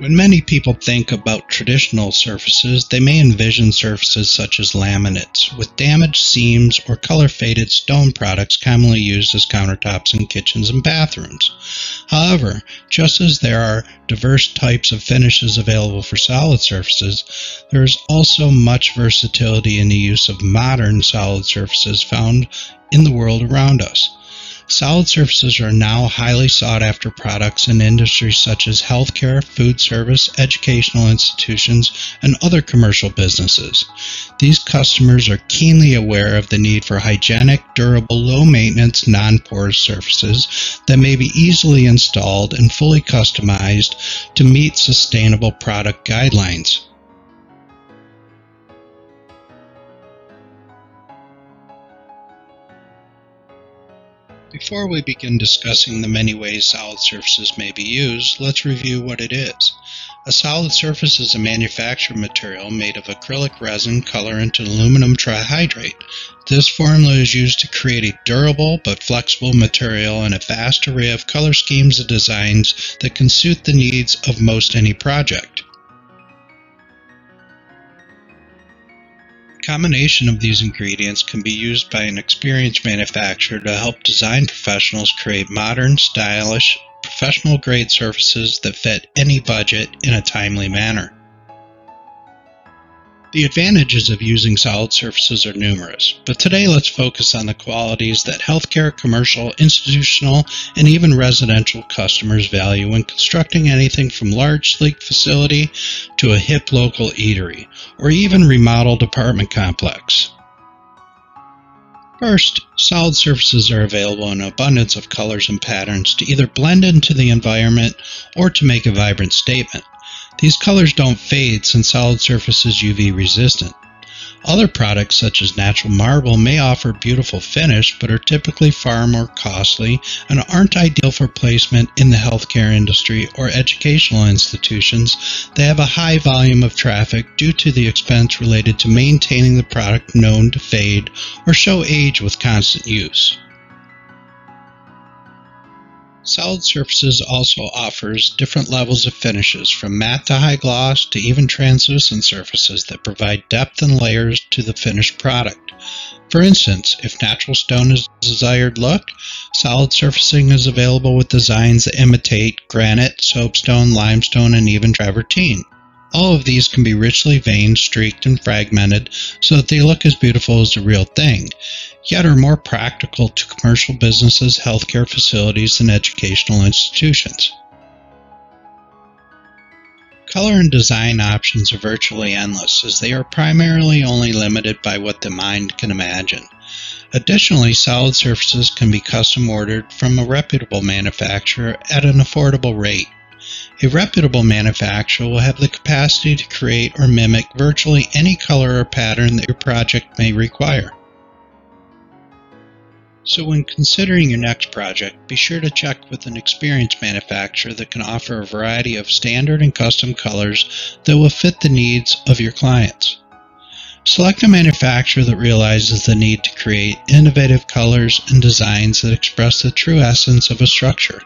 When many people think about traditional surfaces, they may envision surfaces such as laminates, with damaged seams or color-faded stone products commonly used as countertops in kitchens and bathrooms. However, just as there are diverse types of finishes available for solid surfaces, there is also much versatility in the use of modern solid surfaces found in the world around us. Solid surfaces are now highly sought-after products in industries such as healthcare, food service, educational institutions, and other commercial businesses. These customers are keenly aware of the need for hygienic, durable, low-maintenance, non-porous surfaces that may be easily installed and fully customized to meet sustainable product guidelines. Before we begin discussing the many ways solid surfaces may be used, let's review what it is. A solid surface is a manufactured material made of acrylic resin, colorant, and aluminum trihydrate. This formula is used to create a durable but flexible material in a vast array of color schemes and designs that can suit the needs of most any project. A combination of these ingredients can be used by an experienced manufacturer to help design professionals create modern, stylish, professional-grade surfaces that fit any budget in a timely manner. The advantages of using solid surfaces are numerous, but today let's focus on the qualities that healthcare, commercial, institutional, and even residential customers value when constructing anything from large, sleek facility to a hip local eatery, or even remodeled apartment complex. First, solid surfaces are available in an abundance of colors and patterns to either blend into the environment or to make a vibrant statement. These colors don't fade since solid surface is UV resistant. Other products such as natural marble may offer beautiful finish but are typically far more costly and aren't ideal for placement in the healthcare industry or educational institutions that have a high volume of traffic due to the expense related to maintaining the product known to fade or show age with constant use. Solid surfaces also offers different levels of finishes, from matte to high gloss to even translucent surfaces that provide depth and layers to the finished product. For instance, if natural stone is the desired look, solid surfacing is available with designs that imitate granite, soapstone, limestone, and even travertine. All of these can be richly veined, streaked, and fragmented so that they look as beautiful as the real thing, yet are more practical to commercial businesses, healthcare facilities, and educational institutions. Color and design options are virtually endless, as they are primarily only limited by what the mind can imagine. Additionally, solid surfaces can be custom ordered from a reputable manufacturer at an affordable rate. A reputable manufacturer will have the capacity to create or mimic virtually any color or pattern that your project may require. So when considering your next project, be sure to check with an experienced manufacturer that can offer a variety of standard and custom colors that will fit the needs of your clients. Select a manufacturer that realizes the need to create innovative colors and designs that express the true essence of a structure.